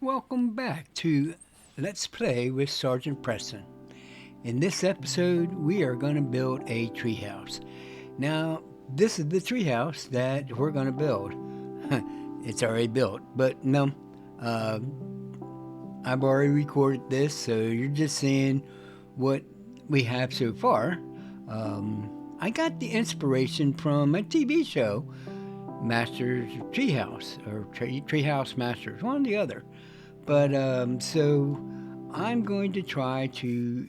Welcome back to Let's Play with Sergeant Preston. In this episode, we are going to build a treehouse. Now, this is the treehouse that we're going to build. It's already built, but no, uh, I've already recorded this, so you're just seeing what we have so far. I got the inspiration from a TV show, Masters of Treehouse, or Treehouse Masters, one or the other. But so I'm going to try to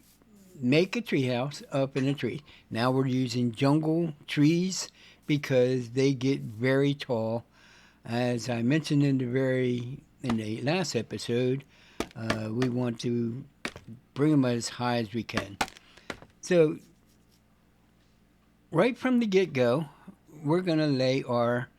make a treehouse up in a tree. Now we're using jungle trees because they get very tall. As I mentioned in the last episode, we want to bring them as high as we can. So right from the get-go, we're going to lay our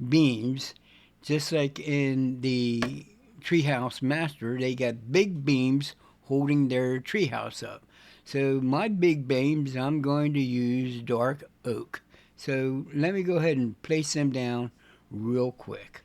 beams just like in the Treehouse Master. They got big beams holding their treehouse up. So my big beams, I'm going to use dark oak. So let me go ahead and place them down real quick.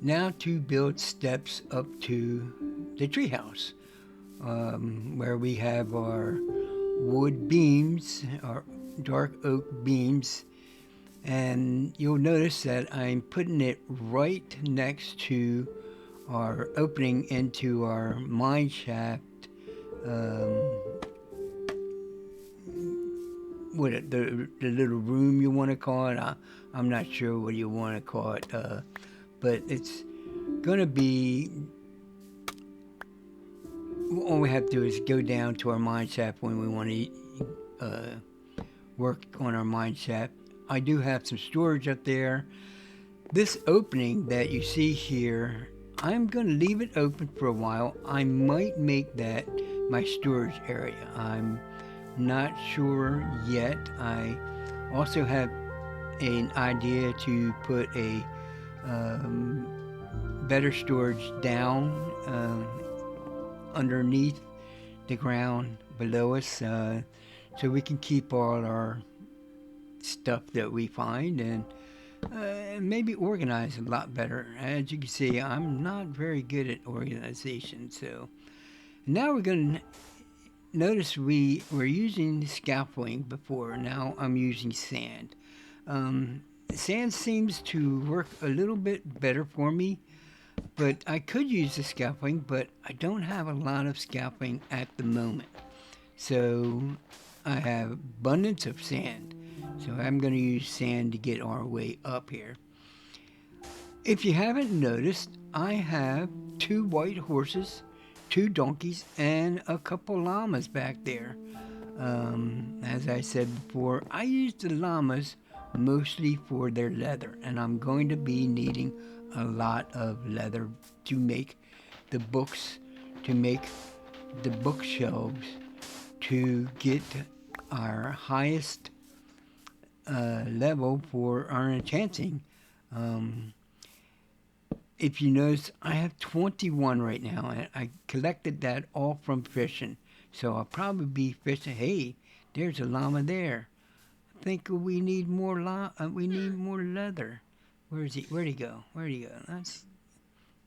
Now to build steps up to the treehouse, where we have our wood beams, our dark oak beams, and you'll notice that I'm putting it right next to our opening into our mine shaft. The little room you want to call it? I'm not sure what you want to call it. But it's going to be, all we have to do is go down to our mine shaft when we want to work on our mine shaft. I do have some storage up there. This opening that you see here, I'm going to leave it open for a while. I might make that my storage area. I'm not sure yet. I also have an idea to put a better storage down underneath the ground below us, so we can keep all our stuff that we find and maybe organize a lot better. As you can see, I'm not very good at organization. So now we're going to notice we were using scaffolding before. Now I'm using sand. Sand seems to work a little bit better for me, but I could use the scaffolding, but I don't have a lot of scaffolding at the moment. So I have abundance of sand. So I'm going to use sand to get our way up here. If you haven't noticed, I have 2 white horses, 2 donkeys, and a couple llamas back there. As I said before, I use the llamas mostly for their leather, and I'm going to be needing a lot of leather to make the books, to make the bookshelves, to get our highest level for our enchanting. Um, if you notice, I have 21 right now, and I collected that all from fishing. So I'll probably be fishing. Hey, there's a llama there. I think we need more we need more leather. Where is he? Where'd he go? Where'd he go? Let's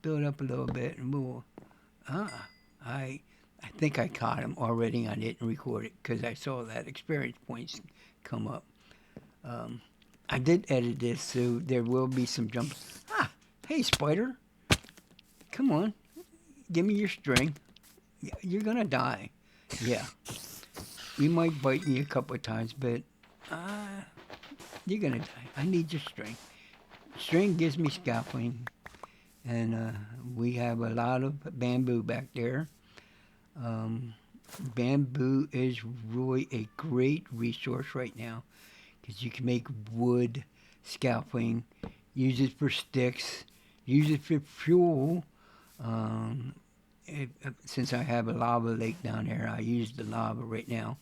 build up a little bit, and we'll. Ah, I I think I caught him already. I didn't record it because I saw that experience points come up. Um, I did edit this, so there will be some jumps. Ah, hey, spider. Come on. Give me your string. You're going to die. Yeah. You might bite me a couple of times, but uh, you're going to die. I need your string. String gives me scalping, and we have a lot of bamboo back there. Um, Bamboo is really a great resource right now because you can make wood scalping, use it for sticks, use it for fuel. Um, since I have a lava lake down there, I use the lava right now.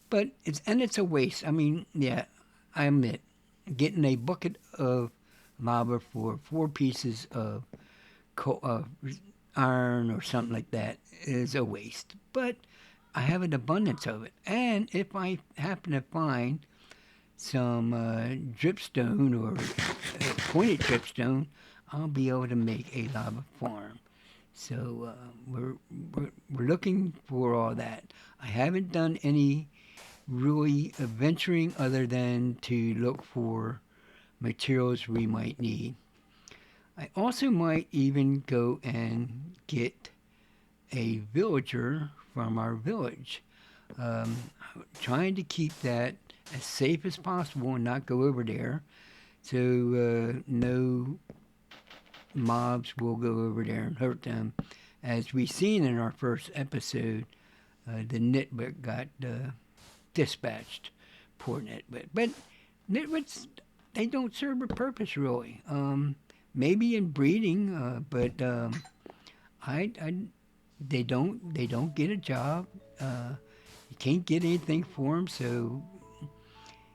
But it's a waste. I mean, yeah, I admit, getting a bucket of lava for 4 pieces of iron or something like that is a waste. But I have an abundance of it, and if I happen to find some dripstone or pointed dripstone, I'll be able to make a lava farm. So we're looking for all that. I haven't done any really adventuring other than to look for materials we might need. I also might even go and get a villager from our village. Um, Trying to keep that as safe as possible and not go over there, so no mobs will go over there and hurt them. As we seen in our first episode, the nitwit got dispatched. Poor nitwit. But nitwits, they don't serve a purpose really. Maybe in breeding, but I they don't get a job. You can't get anything for them, so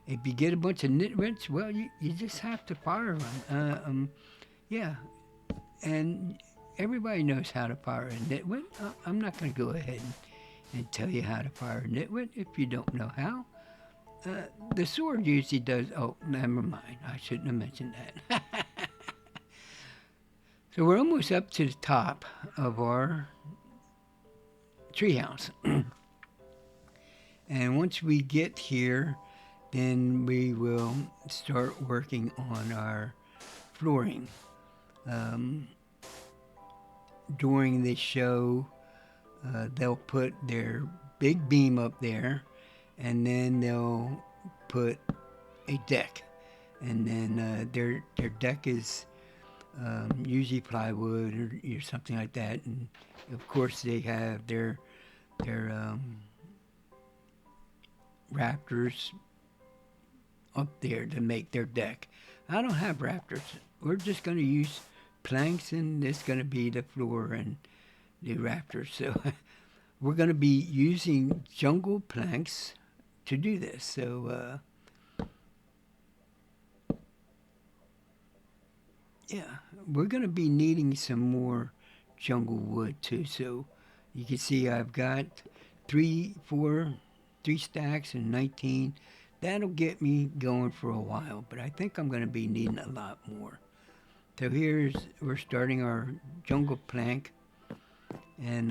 if you get a bunch of nitwits, well, you just have to fire them. Yeah, and everybody knows how to fire a nitwit. I'm not going to go ahead and tell you how to fire a nitwit if you don't know how. The sword usually does. Oh, never mind. I shouldn't have mentioned that. So we're almost up to the top of our treehouse. And once we get here, then we will start working on our flooring. Um, During the show, they'll put their big beam up there, and then they'll put a deck. And then their deck is usually plywood or something like that. And of course, they have their rafters up there to make their deck. I don't have rafters. We're just going to use planks, and it's going to be the floor and the rafters. So we're going to be using jungle planks to do this. So yeah, we're going to be needing some more jungle wood too. So you can see I've got 3 stacks and 19. That'll get me going for a while, but I think I'm going to be needing a lot more. So we're starting our jungle plank, and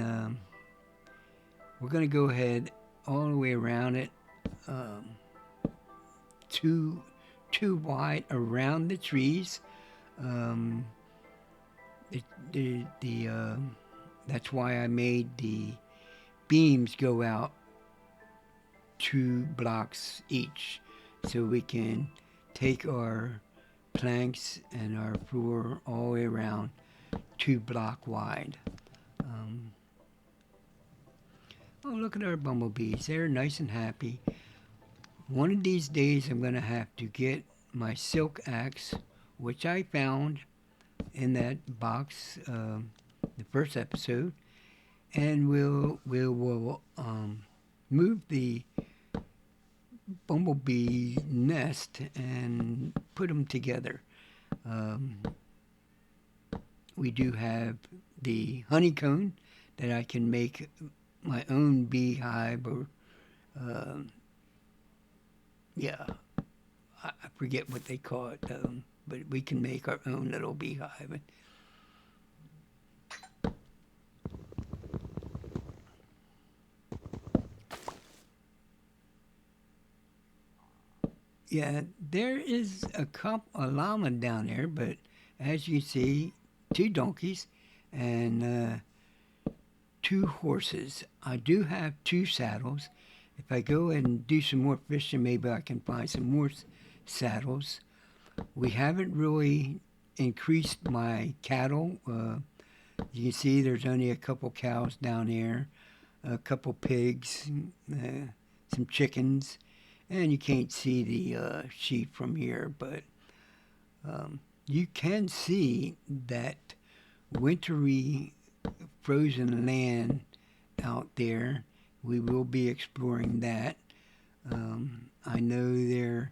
we're going to go ahead all the way around it, too wide around the trees. Um, that's why I made the beams go out 2 blocks each, so we can take our planks and our floor all the way around 2 block wide. Oh, look at our bumblebees. They're nice and happy. One of these days I'm going to have to get my silk axe, which I found in that box the first episode, and we'll move the bumblebee nest and put them together. Um, we do have the honeycomb that I can make my own beehive, or yeah, I forget what they call it, but we can make our own little beehive. Yeah, there is a llama down there, but as you see, two donkeys and two horses. I do have two saddles. If I go and do some more fishing, maybe I can find some more saddles. We haven't really increased my cattle. You can see there's only a couple cows down there, a couple pigs, some chickens, and you can't see the sheep from here, but you can see that wintry frozen land out there. We will be exploring that. I know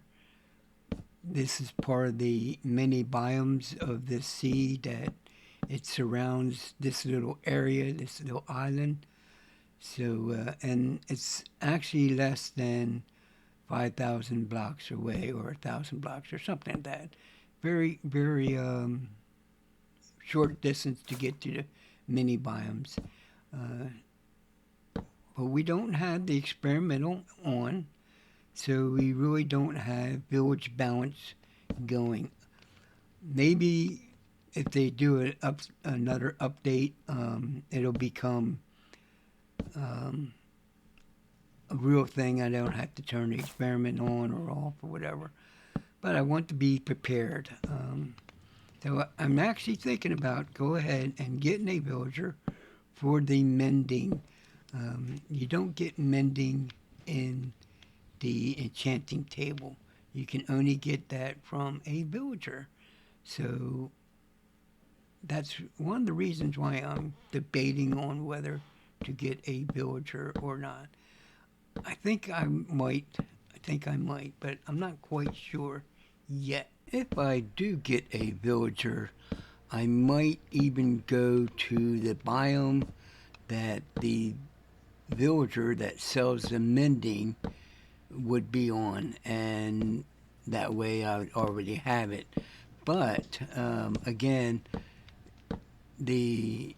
this is part of the many biomes of the sea that it surrounds this little area, this little island. So, and it's actually less than 5,000 blocks away, or 1,000 blocks, or something like that. Very, very short distance to get to the mini biomes. Uh, but we don't have the experimental on, so we really don't have village balance going. Maybe if they do another update, it'll become um, a real thing. I don't have to turn the experiment on or off or whatever. But I want to be prepared. So I'm actually thinking about go ahead and getting a villager for the mending. You don't get mending in the enchanting table. You can only get that from a villager. So that's one of the reasons why I'm debating on whether to get a villager or not. I think I might. I think I might, but I'm not quite sure yet. If I do get a villager, I might even go to the biome that the villager that sells the mending would be on, and that way I would already have it. But again, the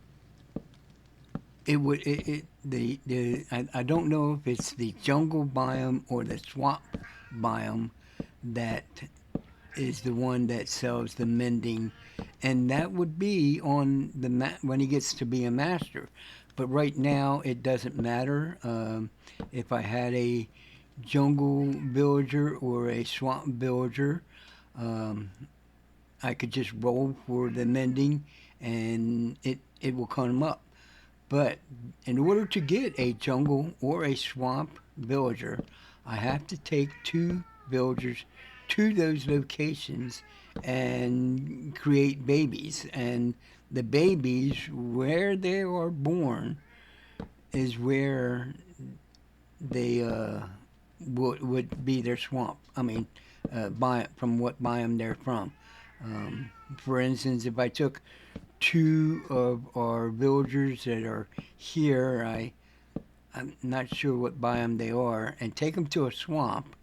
it would it the I don't know if it's the jungle biome or the swamp biome that is the one that sells the mending, and that would be on the when he gets to be a master. But right now it doesn't matter. If I had a jungle villager or a swamp villager, um, I could just roll for the mending, and it will come up. But in order to get a jungle or a swamp villager, I have to take two villagers to those locations and create babies. And the babies, where they are born, is where they would be their swamp. I mean, from what biome they're from. For instance, if I took two of our villagers that are here, I'm not sure what biome they are, and take them to a swamp,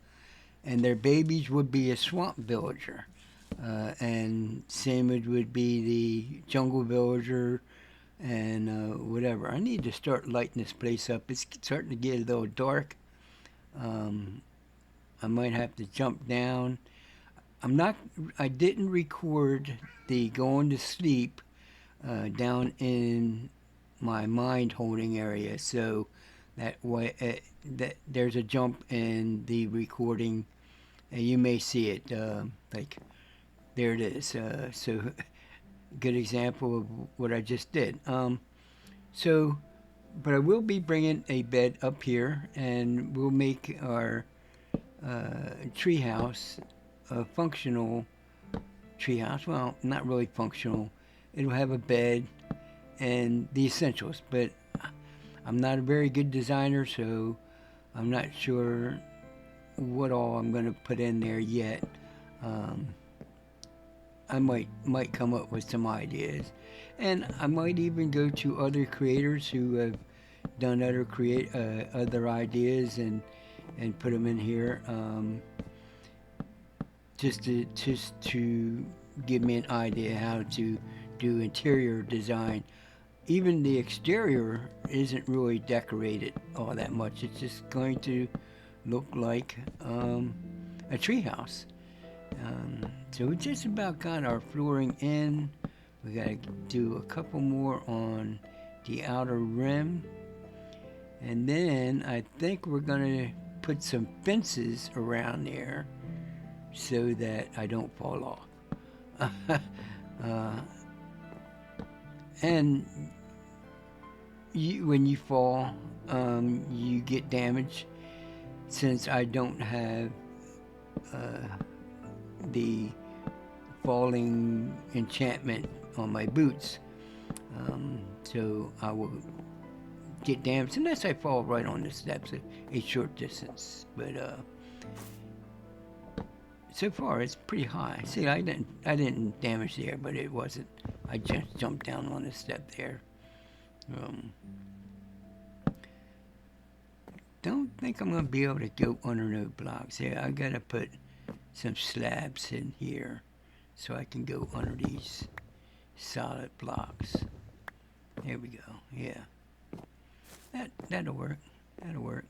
and their babies would be a swamp villager. And same would be the jungle villager and whatever. I need to start lighting this place up. It's starting to get a little dark. Um, I might have to jump down. I didn't record the going to sleep down in my mind holding area, so that way that there's a jump in the recording, and you may see it like there it is. So good example of what I just did. So, but I will be bringing a bed up here, and we'll make our treehouse a functional treehouse. Well, not really functional. It'll have a bed and the essentials, but I'm not a very good designer, so I'm not sure what all I'm going to put in there yet. I might come up with some ideas, and I might even go to other creators who have done other ideas and put them in here, just to give me an idea how to do interior design. Even the exterior isn't really decorated all that much. It's just going to look like a treehouse. So we just about got our flooring in. We got to do a couple more on the outer rim. And then I think we're going to put some fences around there so that I don't fall off. And when you fall, you get damage. Since I don't have the falling enchantment on my boots, so I will get damaged unless I fall right on the steps a short distance. But so far it's pretty high. See, I didn't damage there, but it wasn't. I just jumped down on the step there. Don't think I'm gonna be able to go under no blocks here. I gotta put some slabs in here so I can go under these solid blocks. There we go. Yeah, that'll work. That'll work.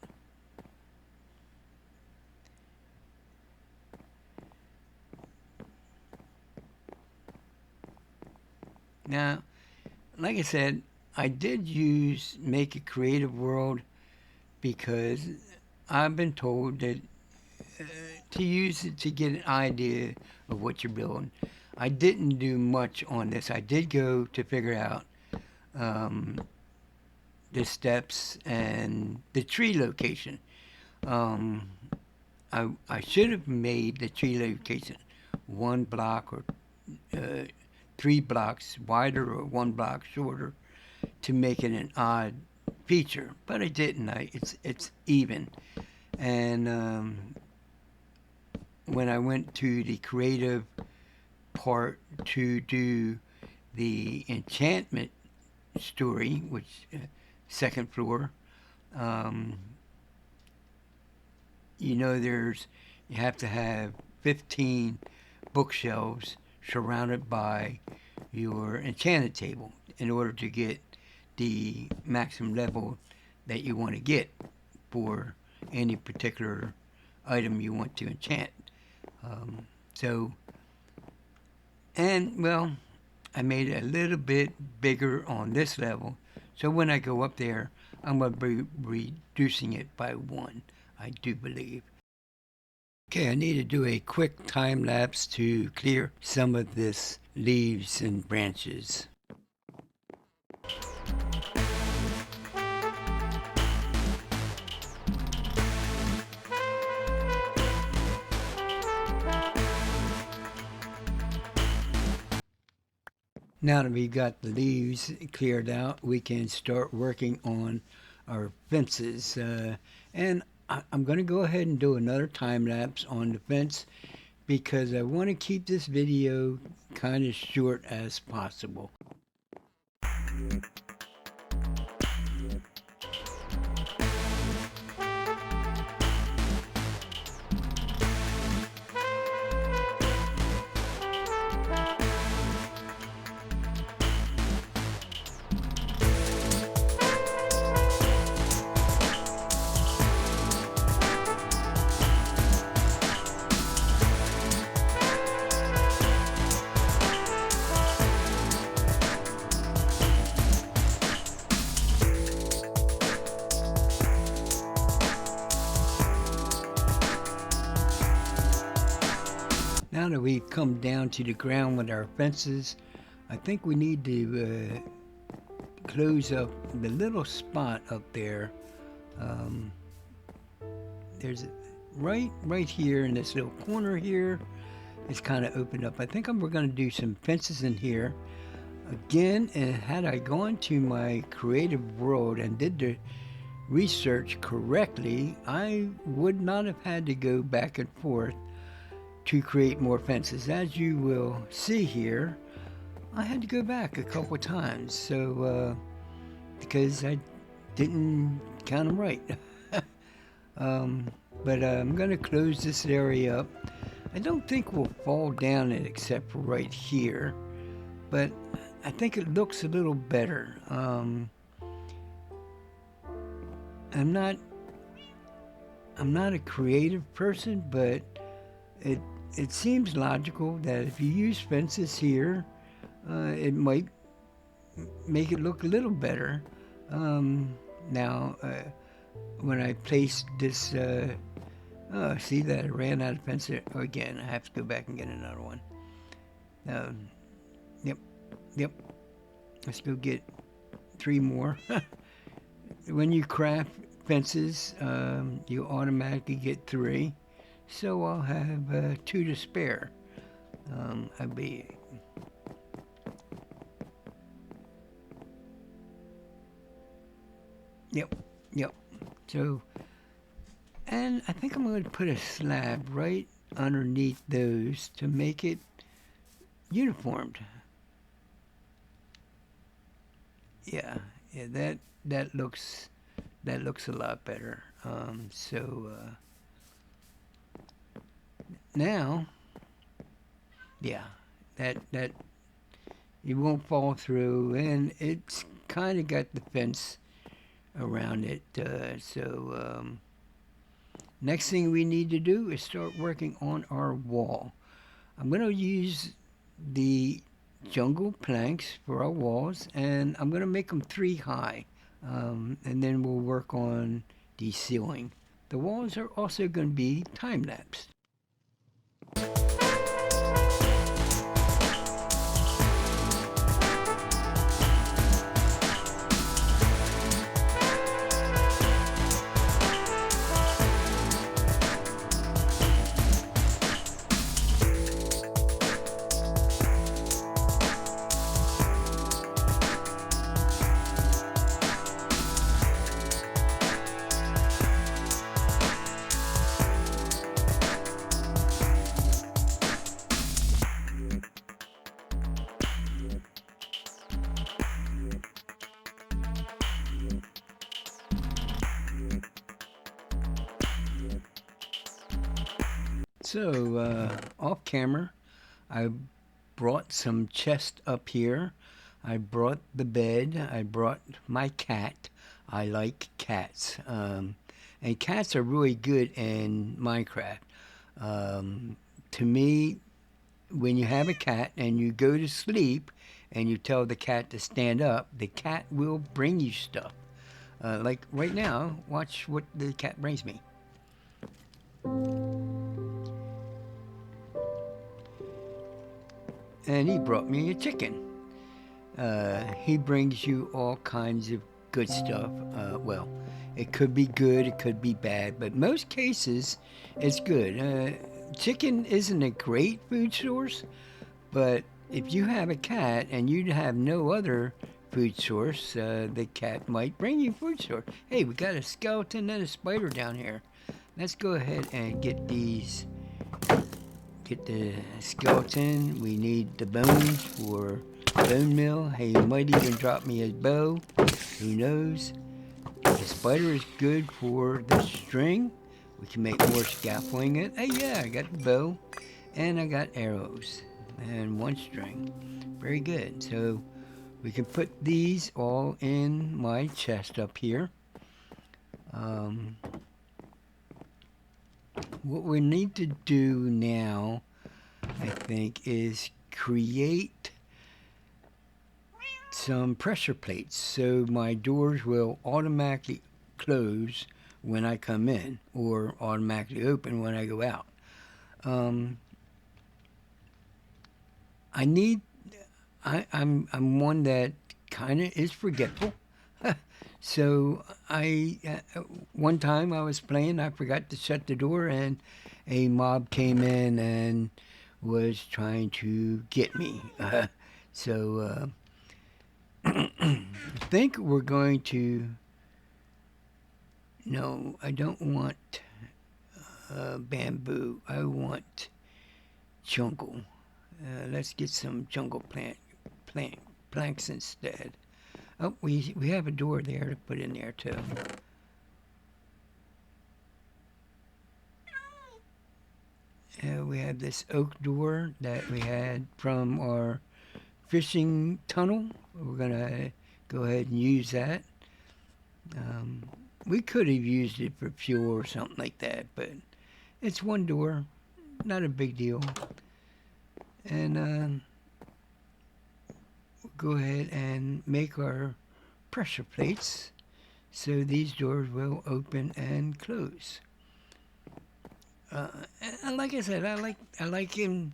Now, like I said, I did use Make a Creative World because I've been told that to use it to get an idea of what you're building. I didn't do much on this. I did go to figure out the steps and the tree location. I should have made the tree location 1 block or 3 blocks wider or 1 block shorter to make it an odd feature, but I didn't. It's even. And when I went to the creative part to do the enchantment story, which second floor, you have to have 15 bookshelves surrounded by your enchanted table in order to get the maximum level that you want to get for any particular item you want to enchant. Well, I made it a little bit bigger on this level, so when I go up there, I'm going to be reducing it by 1, I do believe. Okay, I need to do a quick time lapse to clear some of this leaves and branches. Now that we've got the leaves cleared out, we can start working on our fences. And I'm going to go ahead and do another time lapse on the fence because I want to keep this video kind of short as possible. Now that we've come down to the ground with our fences, I think we need to close up the little spot up there. There's right here in this little corner here. It's kind of opened up. I think we're going to do some fences in here. Again, and had I gone to my creative world and did the researched correctly, I would not have had to go back and forth to create more fences. As you will see here, I had to go back a couple times, so because I didn't count them right. But I'm going to close this area up. I don't think we'll fall down it except for right here, but I think it looks a little better. I'm not a creative person, but it seems logical that if you use fences here, it might make it look a little better. Now, when I placed this, see that I ran out of fence again. I have to go back and get another one. Yep. Let's go get 3 more. When you craft fences, you automatically get 3. So I'll have 2 to spare. I'll be... Yep. So, and I think I'm going to put a slab right underneath those to make it uniformed. Yeah, that looks a lot better. Now, yeah, that you won't fall through, and it's kind of got the fence around it. Next thing we need to do is start working on our wall. I'm going to use the jungle planks for our walls, and I'm going to make them 3 high, and then we'll work on the ceiling. The walls are also going to be time-lapsed. So, off camera, I brought some chests up here. I brought the bed. I brought my cat. I like cats. And cats are really good in Minecraft. To me, when you have a cat and you go to sleep and you tell the cat to stand up, the cat will bring you stuff. Like right now, watch what the cat brings me. And he brought me a chicken. He brings you all kinds of good stuff. Well, it could be good, it could be bad, but most cases it's good. Chicken isn't a great food source, but if you have a cat and you have no other food source, the cat might bring you food source. Hey, we got a skeleton and a spider down here. Let's go ahead and get these. Get the skeleton. We need the bones for bone meal. Hey, he might even drop me his bow. Who knows? The spider is good for the string. We can make more scaffolding. Hey, yeah, I got the bow. And I got arrows. And 1 string. Very good. So we can put these all in my chest up here. What we need to do now, I think, is create some pressure plates so my doors will automatically close when I come in or automatically open when I go out. I'm one that kind of is forgetful. So one time I was playing, I forgot to shut the door, and a mob came in and was trying to get me. I think we're going to No, I don't want bamboo. I want jungle. Let's get some jungle plant planks instead. Oh, we have a door there to put in there too. We have this oak door that we had from our fishing tunnel. We're gonna go ahead and use that. Um, we could have used it for fuel or something like that, but it's one door, not a big deal. And we'll go ahead and make our pressure plates so these doors will open and close. And like I said, I like him.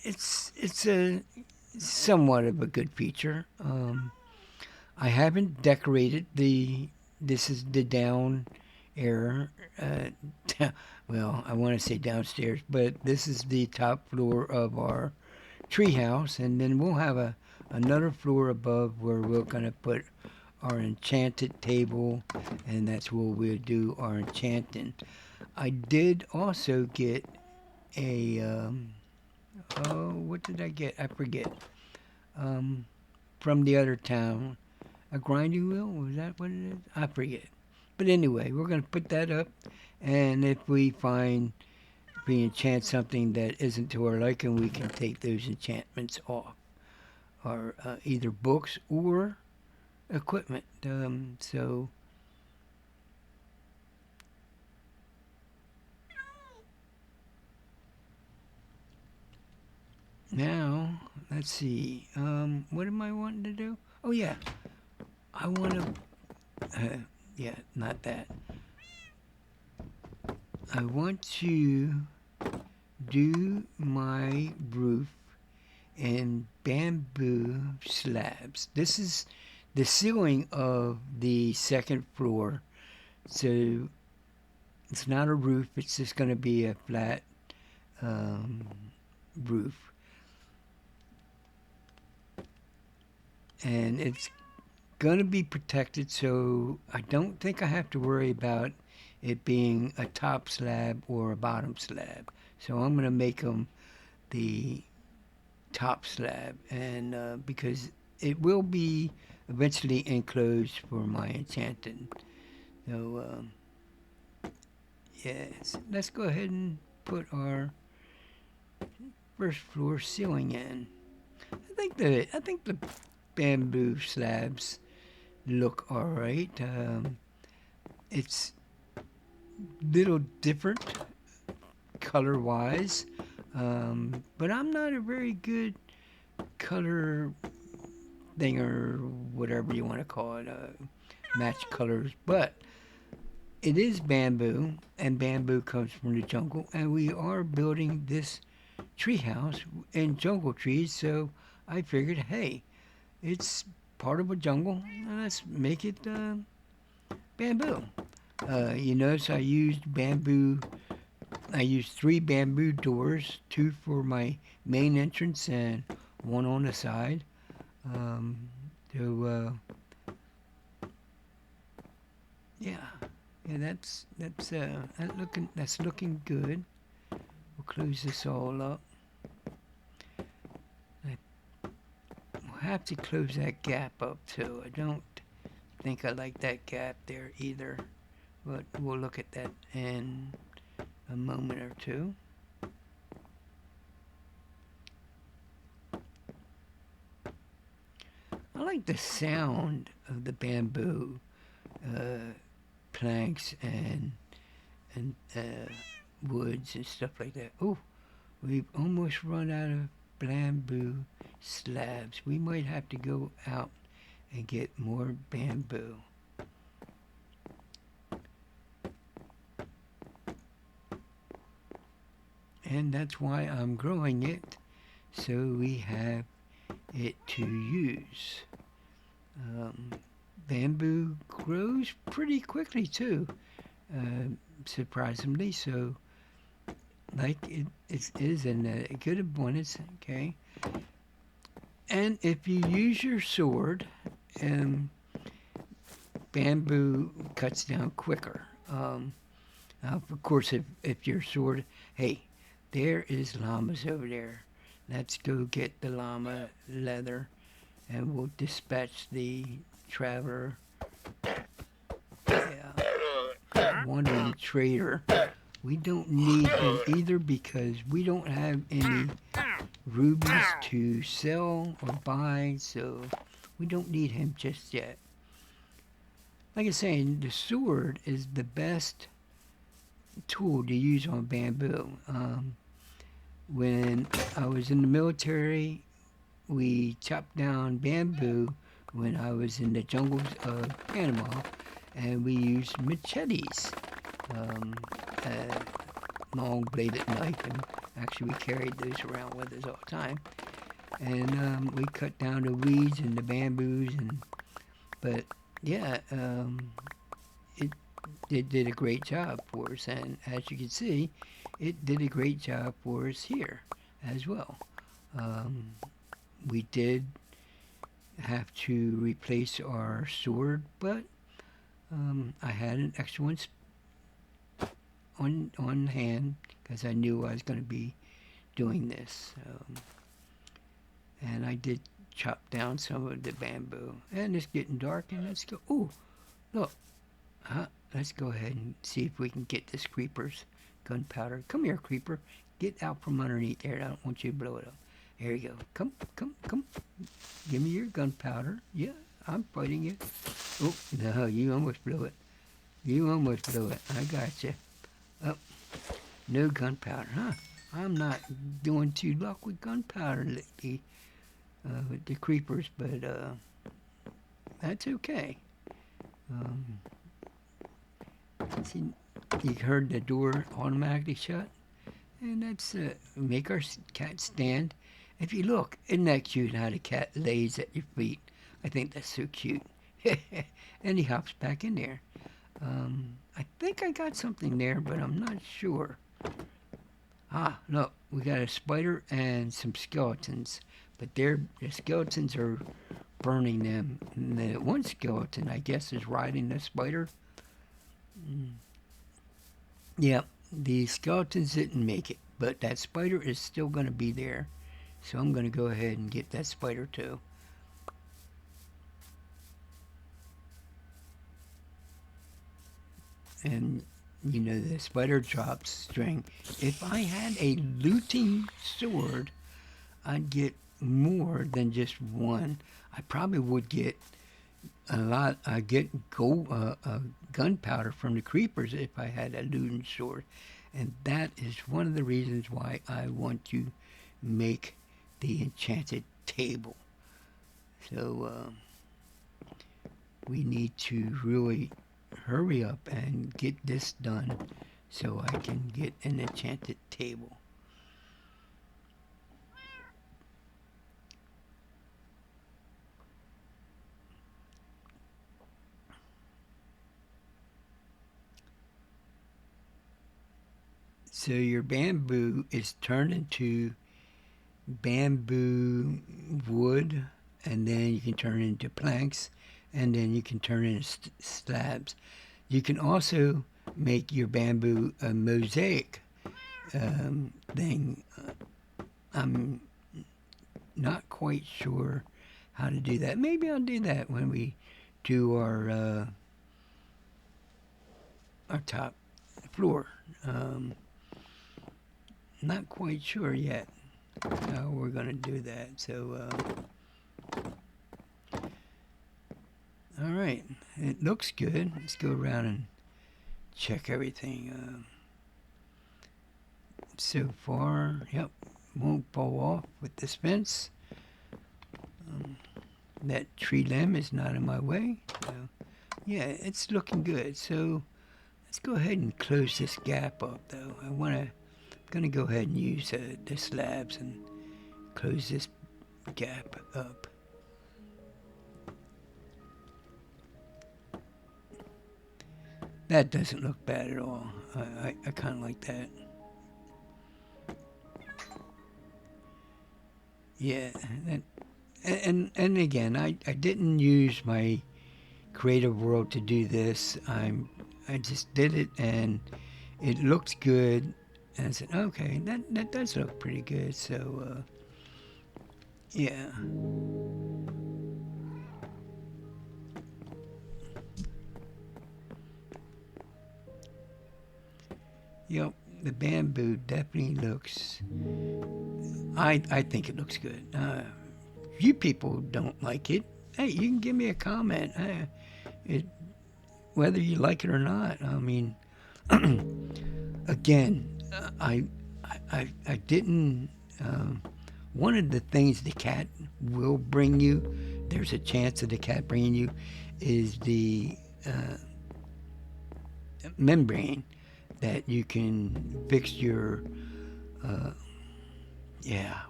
It's a somewhat of a good feature. I haven't decorated the. This is the down air. Well, I want to say downstairs, but this is the top floor of our treehouse, and then we'll have another floor above where we're gonna put our enchanted table, and that's where we'll do our enchanting. I did also get a oh, what did I get? I forget. Um, from the other town, a grinding wheel. Was that what it is? I forget. But anyway, we're gonna put that up, and if we enchant something that isn't to our liking, we can take those enchantments off, or either books or equipment. So now let's see. What am I wanting to do? Oh yeah, I want to. Yeah, not that. I want to do my roof in bamboo slabs. This is the ceiling of the second floor, so it's not a roof. It's just going to be a flat um, roof, and it's going to be protected. So I don't think I have to worry about it being a top slab or a bottom slab. So I'm going to make them the top slab, and because it will be eventually enclosed for my enchanting. So yes, let's go ahead and put our first floor ceiling in. I think the bamboo slabs look all right. It's little different color wise, but I'm not a very good color thing or whatever you want to call it, match colors. But it is bamboo, and bamboo comes from the jungle, and we are building this treehouse in jungle trees. So I figured, hey, it's part of a jungle, and let's make it bamboo. You notice I used bamboo. I used 3 bamboo doors, 2 for my main entrance and 1 on the side. Um, so yeah, that's looking good. We'll close this all up. We'll have to close that gap up too. I don't think I like that gap there either, but we'll look at that in a moment or two. I like the sound of the bamboo planks and woods and stuff like that. Oh, we've almost run out of bamboo slabs. We might have to go out and get more bamboo. And that's why I'm growing it, so we have it to use. Bamboo grows pretty quickly too, surprisingly. So, like it is in a good abundance. Okay, and if you use your sword, bamboo cuts down quicker. Of course, if you're sort of, hey, there is llamas over there. Let's go get the llama leather, and we'll dispatch the traveler. Yeah, wandering trader. We don't need him either because we don't have any rubies to sell or buy, so we don't need him just yet. Like I was saying, the sword is the best tool to use on bamboo. When I was in the military, we chopped down bamboo when I was in the jungles of Panama, and we used machetes, a long-bladed knife, and actually we carried those around with us all the time. And we cut down the weeds and the bamboos, but yeah, it did a great job for us, and as you can see, it did a great job for us here as well. We did have to replace our sword, but I had an extra one on hand because I knew I was going to be doing this. And I did chop down some of the bamboo. And it's getting dark, and let's go. Ooh, look. Let's go ahead and see if we can get this creeper's gunpowder. Come here, creeper. Get out from underneath there. I don't want you to blow it up. There you go. Come. Give me your gunpowder. Yeah, I'm fighting you. Oh, no, you almost blew it. I got you. Oh, no gunpowder, huh? I'm not doing too luck with gunpowder lately with the creepers, but that's okay. See, you heard the door automatically shut, and that's make our cat stand. If you look, isn't that cute how the cat lays at your feet? I think that's so cute. And he hops back in there. I think I got something there, but I'm not sure. Ah, look, we got a spider and some skeletons, but the skeletons are burning them. And the one skeleton, I guess, is riding the spider. Yeah, the skeletons didn't make it, but that spider is still going to be there. So I'm going to go ahead and get that spider too. And you know, the spider drops string. If I had a looting sword, I'd get more than just one. I probably would get a lot. I get gold, gunpowder from the creepers if I had a looting sword, and that is one of the reasons why I want to make the enchanted table. So we need to really hurry up and get this done so I can get an enchanted table. So your bamboo is turned into bamboo wood, and then you can turn it into planks, and then you can turn it into slabs. You can also make your bamboo a mosaic thing. I'm not quite sure how to do that. Maybe I'll do that when we do our top floor. Not quite sure yet how we're going to do that. So, all right, it looks good. Let's go around and check everything. So far, yep, won't fall off with this fence. That tree limb is not in my way. So, yeah, it's looking good. So let's go ahead and close this gap up, though. I'm gonna go ahead and use the slabs and close this gap up. That doesn't look bad at all. I kind of like that. Yeah, and again, I didn't use my creative world to do this. I just did it, and it looks good. And I said, okay, that does look pretty good. So, yeah. Yep, the bamboo definitely looks. I think it looks good. You people don't like it. Hey, you can give me a comment. It whether you like it or not. I mean, again, I didn't. One of the things the cat will bring you, there's a chance of the cat bringing you, is the membrane that you can fix your,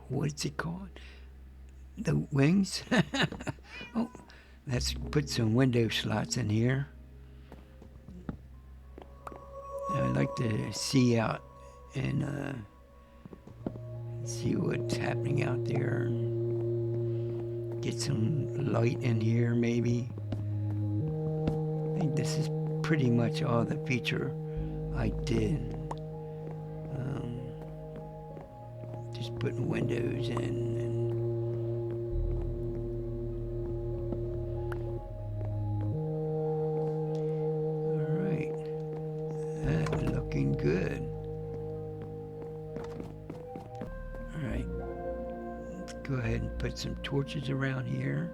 what's it called? The wings? Oh, let's put some window slots in here. I like to see out and see what's happening out there. Get some light in here, maybe. I think this is pretty much all the feature I did. Just putting windows in. And all right, that's looking good. All right, let's go ahead and put some torches around here.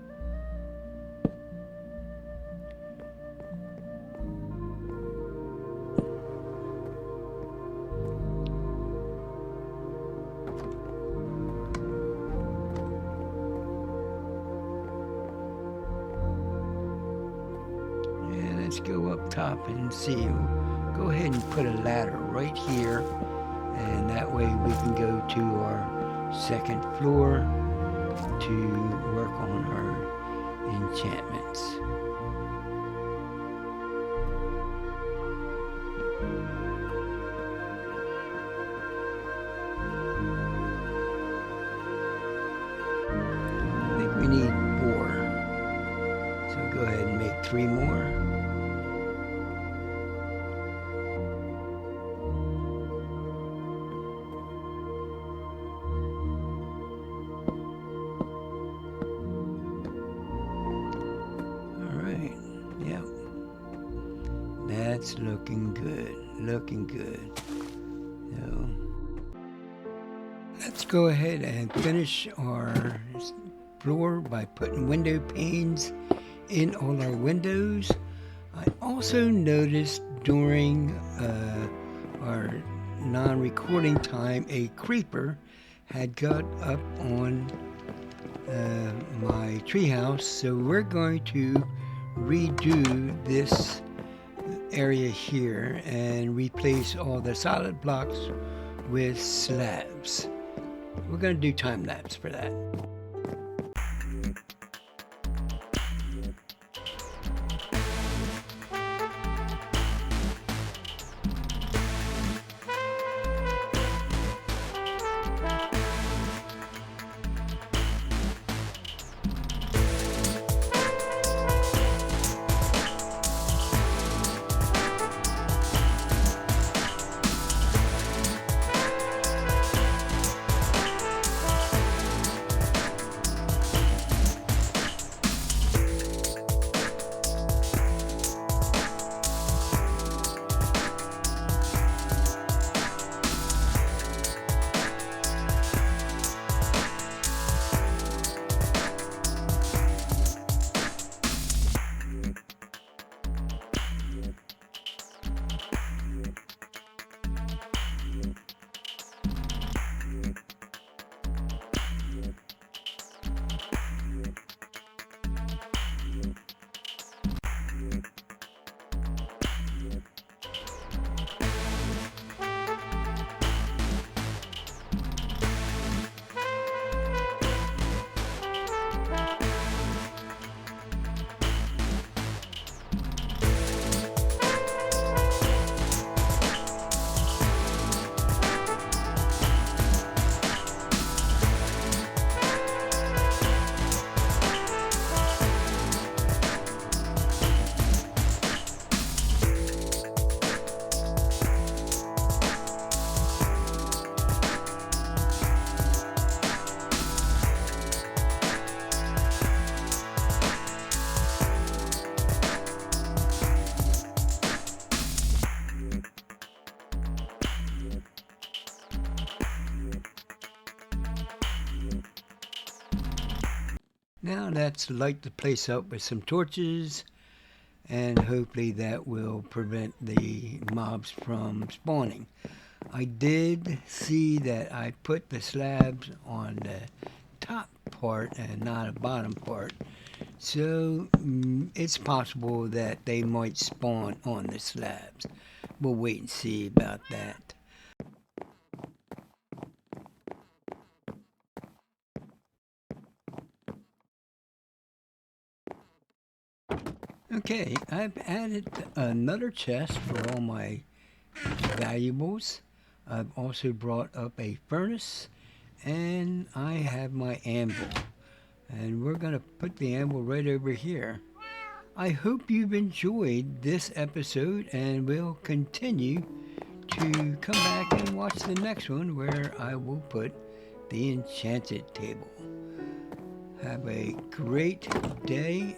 Let's go up top and see. Go ahead and put a ladder right here, and that way we can go to our second floor to work on our enchantments. I think we need 4, so go ahead and make 3 more. That's looking good. So let's go ahead and finish our floor by putting window panes in all our windows. I also noticed during our non-recording time, a creeper had got up on my treehouse, so we're going to redo this area here and replace all the solid blocks with slabs. We're going to do time lapse for that. Now let's light the place up with some torches, and hopefully that will prevent the mobs from spawning. I did see that I put the slabs on the top part and not a bottom part, so it's possible that they might spawn on the slabs. We'll wait and see about that. Okay, I've added another chest for all my valuables. I've also brought up a furnace, and I have my anvil. And we're going to put the anvil right over here. I hope you've enjoyed this episode, and we'll continue to come back and watch the next one where I will put the enchanted table. Have a great day